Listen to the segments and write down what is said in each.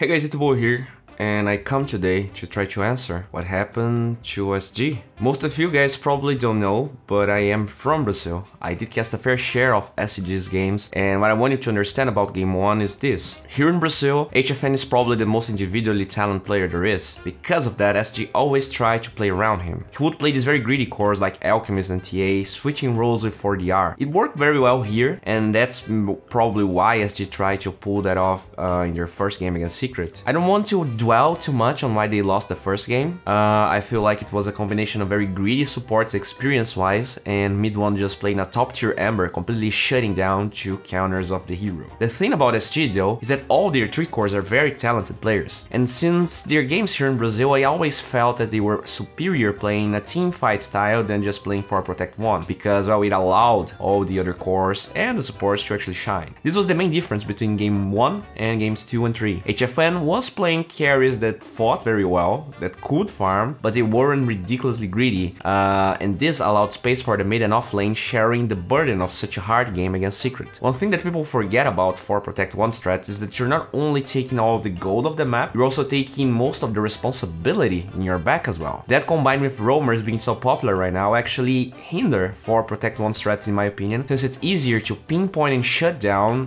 Hey guys, it's D.Bowie here, and I come today to try to answer what happened to SG. Most of you guys probably don't know, but I am from Brazil. I did cast a fair share of SG's games, and what I want you to understand about Game 1 is this. Here in Brazil, HFN is probably the most individually talented player there is. Because of that, SG always tried to play around him. He would play these very greedy cores like Alchemist and TA, switching roles with 4DR. It worked very well here, and that's probably why SG tried to pull that off in their first game against Secret. I don't want to dwell too much on why they lost the first game. I feel like it was a combination of very greedy supports experience-wise, and mid one just playing a top-tier Ember, completely shutting down two counters of the hero. The thing about SG though is that all their 3 cores are very talented players, and since their games here in Brazil, I always felt that they were superior playing a team fight style than just playing for Protect 1, because well, it allowed all the other cores and the supports to actually shine. This was the main difference between Game 1 and Games 2 and 3. HFN was playing carries that fought very well, that could farm, but they weren't ridiculously greedy, and this allowed space for the mid and off lane sharing the burden of such a hard game against Secret. One thing that people forget about for Protect 1 strats is that you're not only taking all of the gold of the map, you're also taking most of the responsibility in your back as well. That combined with roamers being so popular right now actually hinder for Protect 1 strats in my opinion, since it's easier to pinpoint and shut down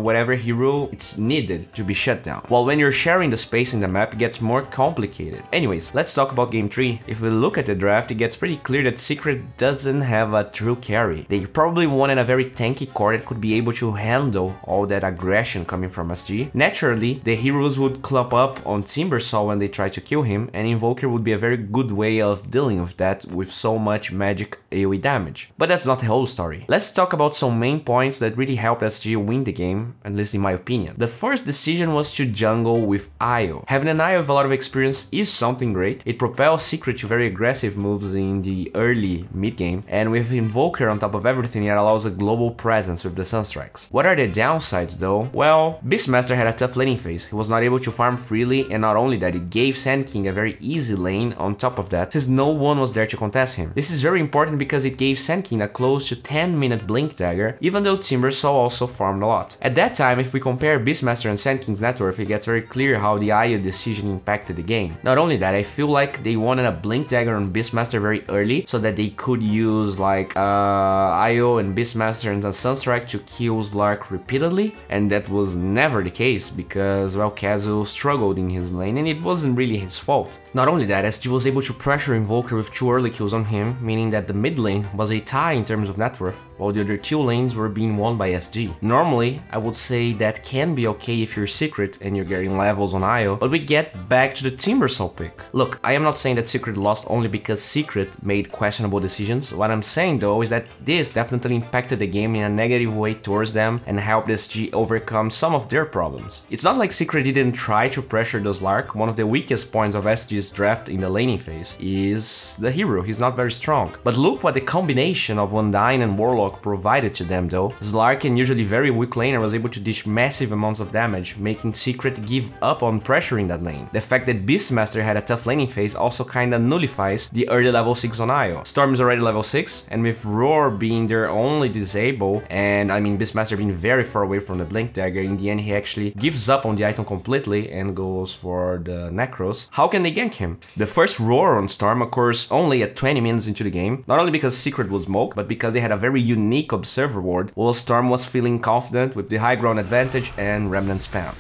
whatever hero it's needed to be shut down. While when you're sharing the space in the map, it gets more complicated. Anyways, let's talk about Game 3. If we look at the draft, it gets pretty clear that Secret doesn't have a true carry. They probably wanted a very tanky core that could be able to handle all that aggression coming from SG. Naturally, the heroes would clump up on Timbersaw when they try to kill him, and Invoker would be a very good way of dealing with that with so much magic AoE damage. But that's not the whole story. Let's talk about some main points that really helped SG win the game, at least in my opinion. The first decision was to jungle with Io. Having an Io with a lot of experience is something great. It propels Secret to very aggressive moves in the early mid-game, and with Invoker on top of everything, it allows a global presence with the Sunstrikes. What are the downsides though? Well, Beastmaster had a tough laning phase. He was not able to farm freely, and not only that, it gave Sand King a very easy lane on top of that, since no one was there to contest him. This is very important because it gave Sand King a close to 10-minute blink dagger, even though Timbersaw also farmed a lot. At that time, if we compare Beastmaster and Sand King's net worth, it gets very clear how the Io decision impacted the game. Not only that, I feel like they wanted a blink dagger on Beastmaster very early so that they could use like Io and Beastmaster and the Sunstrike to kill Slark repeatedly, and that was never the case because well, Kazu struggled in his lane and it wasn't really his fault. Not only that, SG was able to pressure Invoker with 2 early kills on him, meaning that the mid lane was a tie in terms of net worth, while the other 2 lanes were being won by SG. Normally, I would say that can be okay if you're Secret and you're getting levels on Io, but we get back to the Timbersaw pick. Look, I am not saying that Secret lost only because Secret made questionable decisions. What I'm saying though is that this definitely impacted the game in a negative way towards them and helped SG overcome some of their problems. It's not like Secret didn't try to pressure the Slark. One of the weakest points of SG's draft in the laning phase is the hero. He's not very strong. But look what the combination of Undyne and Warlock provided to them though. Slark, and usually very weak laner, was able to dish massive amounts of damage, making Secret give up on pressuring that lane. The fact that Beastmaster had a tough laning phase also kinda nullifies the early level 6 on Io. Storm is already level 6, and with Roar being their only disable, and I mean Beastmaster being very far away from the blink dagger, in the end he actually gives up on the item completely and goes for the Necros. How can they gank him? The first Roar on Storm occurs only at 20 minutes into the game, not only because Secret was smoked, but because they had a very unique Observer ward, while Storm was feeling confident with the high ground advantage and Remnant spam.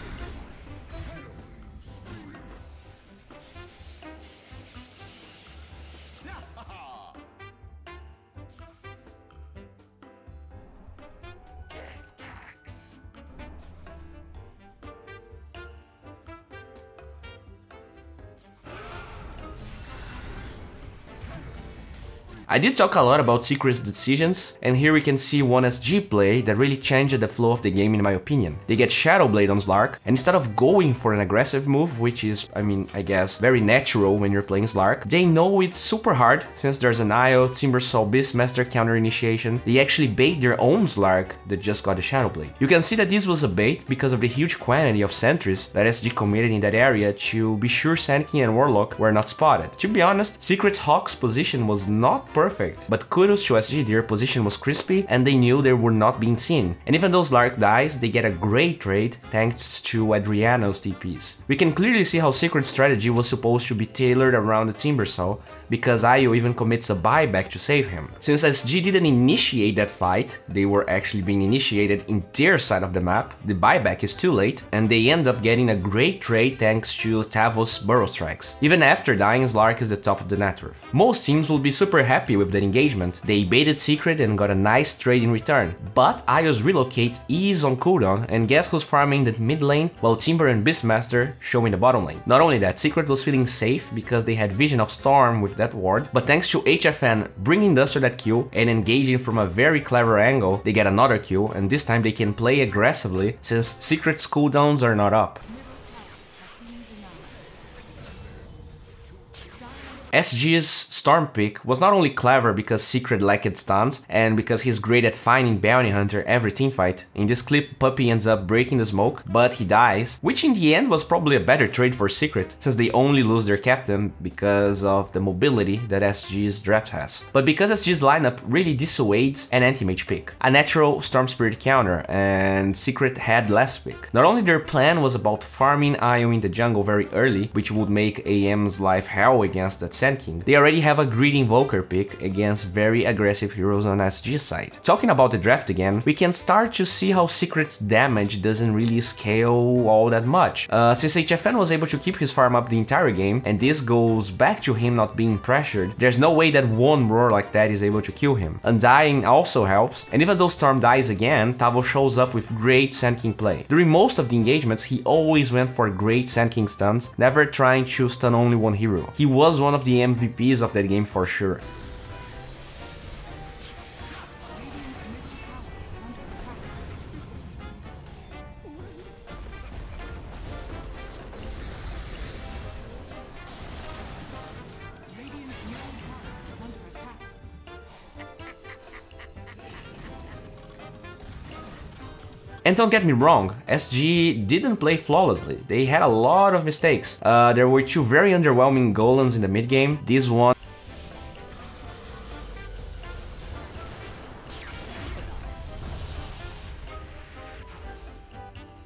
I did talk a lot about Secret's decisions, and here we can see one SG play that really changed the flow of the game in my opinion. They get Shadow Blade on Slark, and instead of going for an aggressive move, which is, I guess, very natural when you're playing Slark, they know it's super hard, since there's an Io, Timbersaw, Beastmaster counter initiation. They actually bait their own Slark that just got the Shadow Blade. You can see that this was a bait because of the huge quantity of sentries that SG committed in that area to be sure Sand King and Warlock were not spotted. To be honest, Secret's Hawk's position was not perfect, but kudos to SG, their position was crispy and they knew they were not being seen. And even though Slark dies, they get a great trade thanks to Adriano's TPs. We can clearly see how Secret's strategy was supposed to be tailored around the Timbersaw, because Io even commits a buyback to save him. Since SG didn't initiate that fight, they were actually being initiated in their side of the map, the buyback is too late, and they end up getting a great trade thanks to Tavos burrow strikes. Even after dying, Slark is the top of the net worth. Most teams will be super happy with that engagement. They baited Secret and got a nice trade in return. But Io's relocate is on cooldown, and guess who's farming the mid lane while Timber and Beastmaster show in the bottom lane. Not only that, Secret was feeling safe because they had Vision of Storm with that ward, but thanks to HFN bringing Duster that kill and engaging from a very clever angle, they get another kill, and this time they can play aggressively since Secret's cooldowns are not up. SG's Storm pick was not only clever because Secret lacked stuns and because he's great at finding Bounty Hunter every teamfight. In this clip, Puppy ends up breaking the smoke, but he dies, which in the end was probably a better trade for Secret, since they only lose their captain because of the mobility that SG's draft has. But because SG's lineup really dissuades an anti-mage pick, a natural Storm Spirit counter, and Secret had less pick. Not only their plan was about farming Io in the jungle very early, which would make AM's life hell against that Sand King, they already have a greedy Invoker pick against very aggressive heroes on SG's side. Talking about the draft again, we can start to see how Secret's damage doesn't really scale all that much. Since HFN was able to keep his farm up the entire game, and this goes back to him not being pressured, there's no way that one roar like that is able to kill him. Undying also helps, and even though Storm dies again, Tavo shows up with great Sand King play. During most of the engagements, he always went for great Sand King stuns, never trying to stun only one hero. He was one of the MVPs of that game for sure. And don't get me wrong, SG didn't play flawlessly, they had a lot of mistakes. There were two very underwhelming golems in the mid game, this one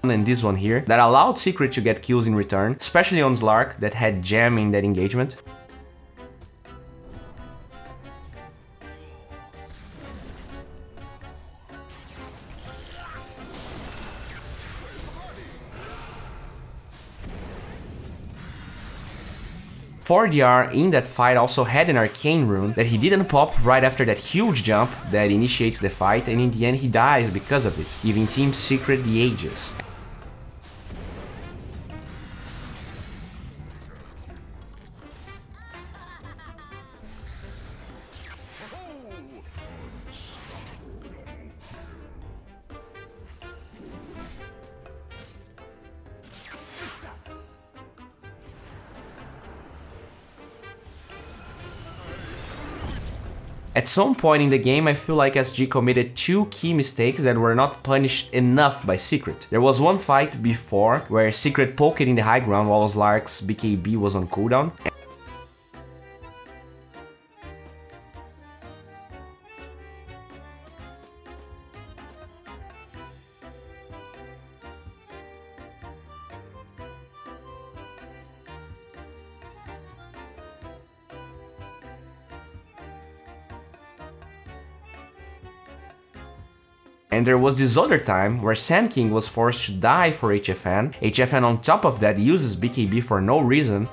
and this one here, that allowed Secret to get kills in return, especially on Slark that had Jam in that engagement. ForDR in that fight also had an arcane rune that he didn't pop right after that huge jump that initiates the fight, and in the end he dies because of it, giving Team Secret the Aegis. At some point in the game, I feel like SG committed two key mistakes that were not punished enough by Secret. There was one fight before where Secret poked in the high ground while Slark's BKB was on cooldown. And there was this other time where Sand King was forced to die for HFN. HFN on top of that uses BKB for no reason.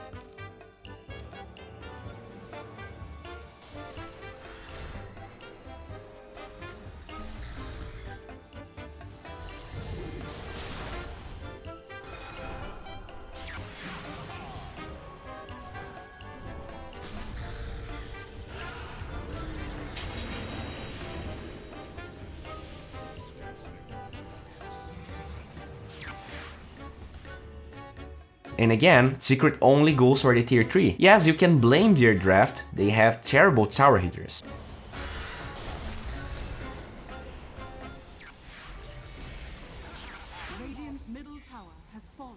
And again, Secret only goes for the tier 3. Yes, you can blame their draft, they have terrible tower hitters. Radiant's middle tower has fallen.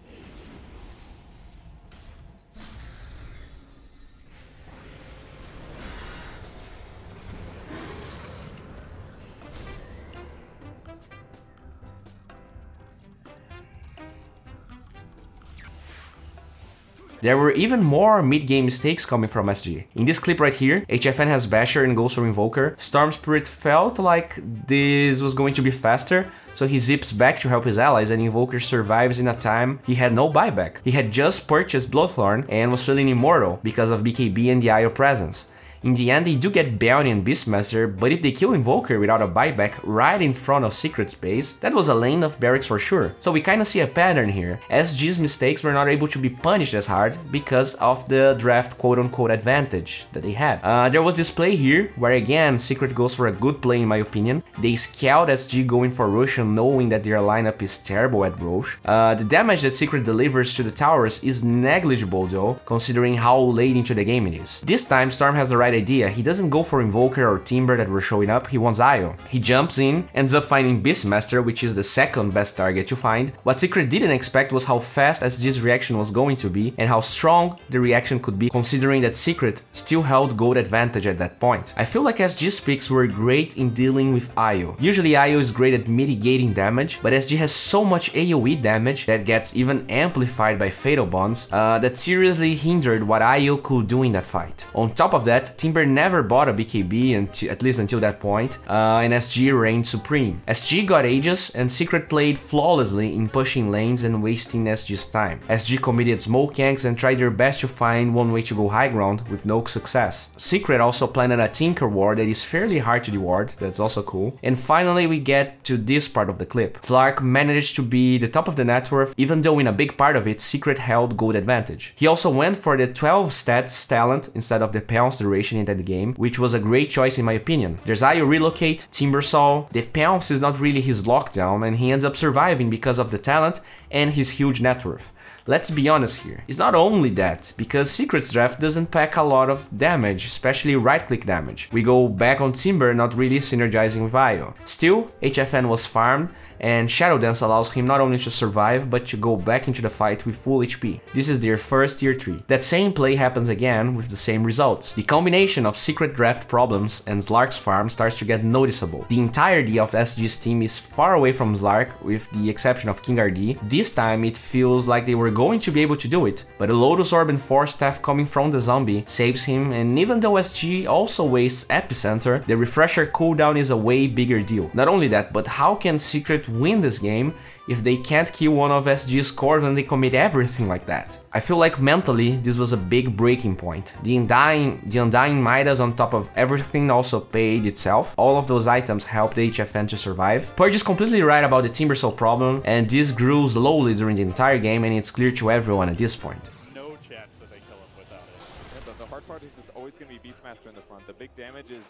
There were even more mid-game mistakes coming from SG. In this clip right here, HFN has Basher and goes for Invoker. Storm Spirit felt like this was going to be faster, so he zips back to help his allies, and Invoker survives in a time he had no buyback. He had just purchased Bloodthorn and was feeling immortal because of BKB and the IO presence. In the end, they do get Bounty and Beastmaster, but if they kill Invoker without a buyback right in front of Secret Space, that was a lane of barracks for sure. So we kinda see a pattern here. SG's mistakes were not able to be punished as hard because of the draft quote-unquote advantage that they had. There was this play here, where again, Secret goes for a good play in my opinion. They scout SG going for Roshan knowing that their lineup is terrible at Rosh. The damage that Secret delivers to the towers is negligible though, considering how late into the game it is. This time, Storm has the right idea. He doesn't go for Invoker or Timber that were showing up, he wants IO. He jumps in, ends up finding Beastmaster, which is the second best target to find. What Secret didn't expect was how fast SG's reaction was going to be and how strong the reaction could be, considering that Secret still held gold advantage at that point. I feel like SG's picks were great in dealing with IO. Usually IO is great at mitigating damage, but SG has so much AoE damage that gets even amplified by Fatal Bonds that seriously hindered what IO could do in that fight. On top of that, Timber never bought a BKB at least until that point, and SG reigned supreme. SG got Aegis, and Secret played flawlessly in pushing lanes and wasting SG's time. SG committed smoke ganks and tried their best to find one way to go high ground with no success. Secret also planted a Tinker Ward that is fairly hard to deward, that's also cool. And finally we get to this part of the clip. Slark managed to be the top of the net worth, even though in a big part of it, Secret held gold advantage. He also went for the 12 stats talent instead of the Pounce duration in that game, which was a great choice in my opinion. There's IO Relocate, Timbersaw, the Pounce is not really his lockdown and he ends up surviving because of the talent and his huge net worth. Let's be honest here, it's not only that, because Secret's draft doesn't pack a lot of damage, especially right-click damage. We go back on Timber not really synergizing with IO. Still, HFN was farmed, and Shadow Dance allows him not only to survive, but to go back into the fight with full HP. This is their first tier 3. That same play happens again with the same results. The combination of Secret draft problems and Slark's farm starts to get noticeable. The entirety of SG's team is far away from Slark, with the exception of King RD. This time it feels like they were going to be able to do it, but a Lotus Orb and Force Staff coming from the zombie saves him, and even though SG also wastes Epicenter, the refresher cooldown is a way bigger deal. Not only that, but how can Secret win this game if they can't kill one of SG's cores and they commit everything like that? I feel like mentally this was a big breaking point. The Undying Midas on top of everything also paid itself. All of those items helped HFN to survive. Purge is completely right about the Timbersaw problem, and this grew slowly during the entire game, and it's clear to everyone at this point. No chance that they kill him without it. Yeah, the hard part is it's always going to be Beastmaster in the front. The big damage is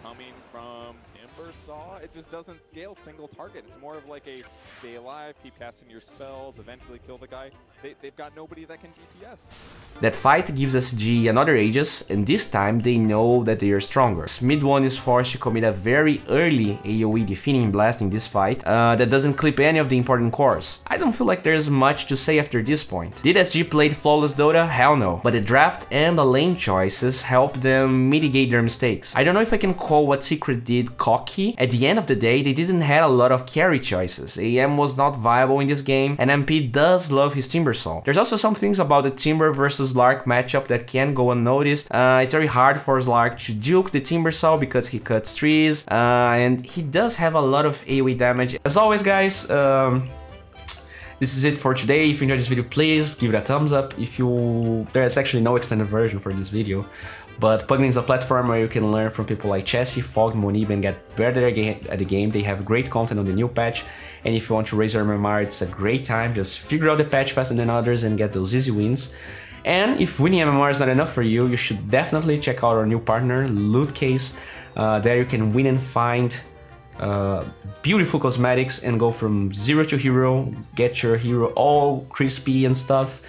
coming from Timbersaw. It just doesn't scale single target. It's more of like a stay alive, keep casting your spells, eventually kill the guy. They've got nobody that can DPS. That fight gives SG another Aegis, and this time they know that they are stronger. Mid 1 is forced to commit a very early AoE defeating blast in this fight that doesn't clip any of the important cores. I don't feel like there's much to say after this point. Did SG play flawless Dota? Hell no. But the draft and the lane choices helped them mitigate their mistakes. I don't know if I can call what Secret did cocky. At the end of the day, they didn't have a lot of carry choices. AM was not viable in this game, and MP does love his Timbersaw. There's also some things about the Timber versus Slark matchup that can go unnoticed. It's very hard for Slark to duke the Timbersaw because he cuts trees, and he does have a lot of AoE damage. As always, guys, this is it for today. If you enjoyed this video, please give it a thumbs up. There's actually no extended version for this video, but Pugmin is a platform where you can learn from people like Chessie, Fog, Monib, and get better at the game. They have great content on the new patch, and if you want to raise your MMR, it's a great time. Just figure out the patch faster than others and get those easy wins. And if winning MMR is not enough for you, you should definitely check out our new partner, Loot Case. There you can win and find beautiful cosmetics and go from 0 to hero, get your hero all crispy and stuff,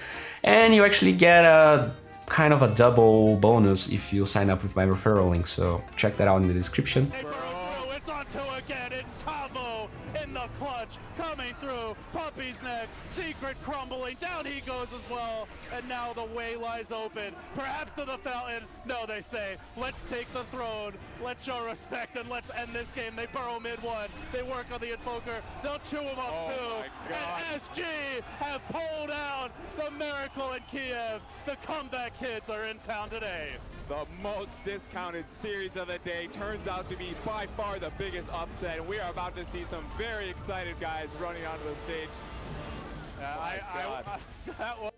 and you actually get a kind of a double bonus if you sign up with my referral link, so check that out in the description. It's on to again, it's Tavo in the clutch. coming through. Puppy's next. Secret crumbling. Down he goes as well. And now the way lies open. Perhaps to the fountain. No, they say, let's take the throne. Let's show respect and let's end this game. They burrow mid one. They work on the invoker. They'll chew him up too. And SG have pulled out the miracle in Kiev. The comeback kids are in town today. The most discounted series of the day turns out to be by far the biggest upset, and we are about to see some very excited guys running onto the stage. Yeah, that was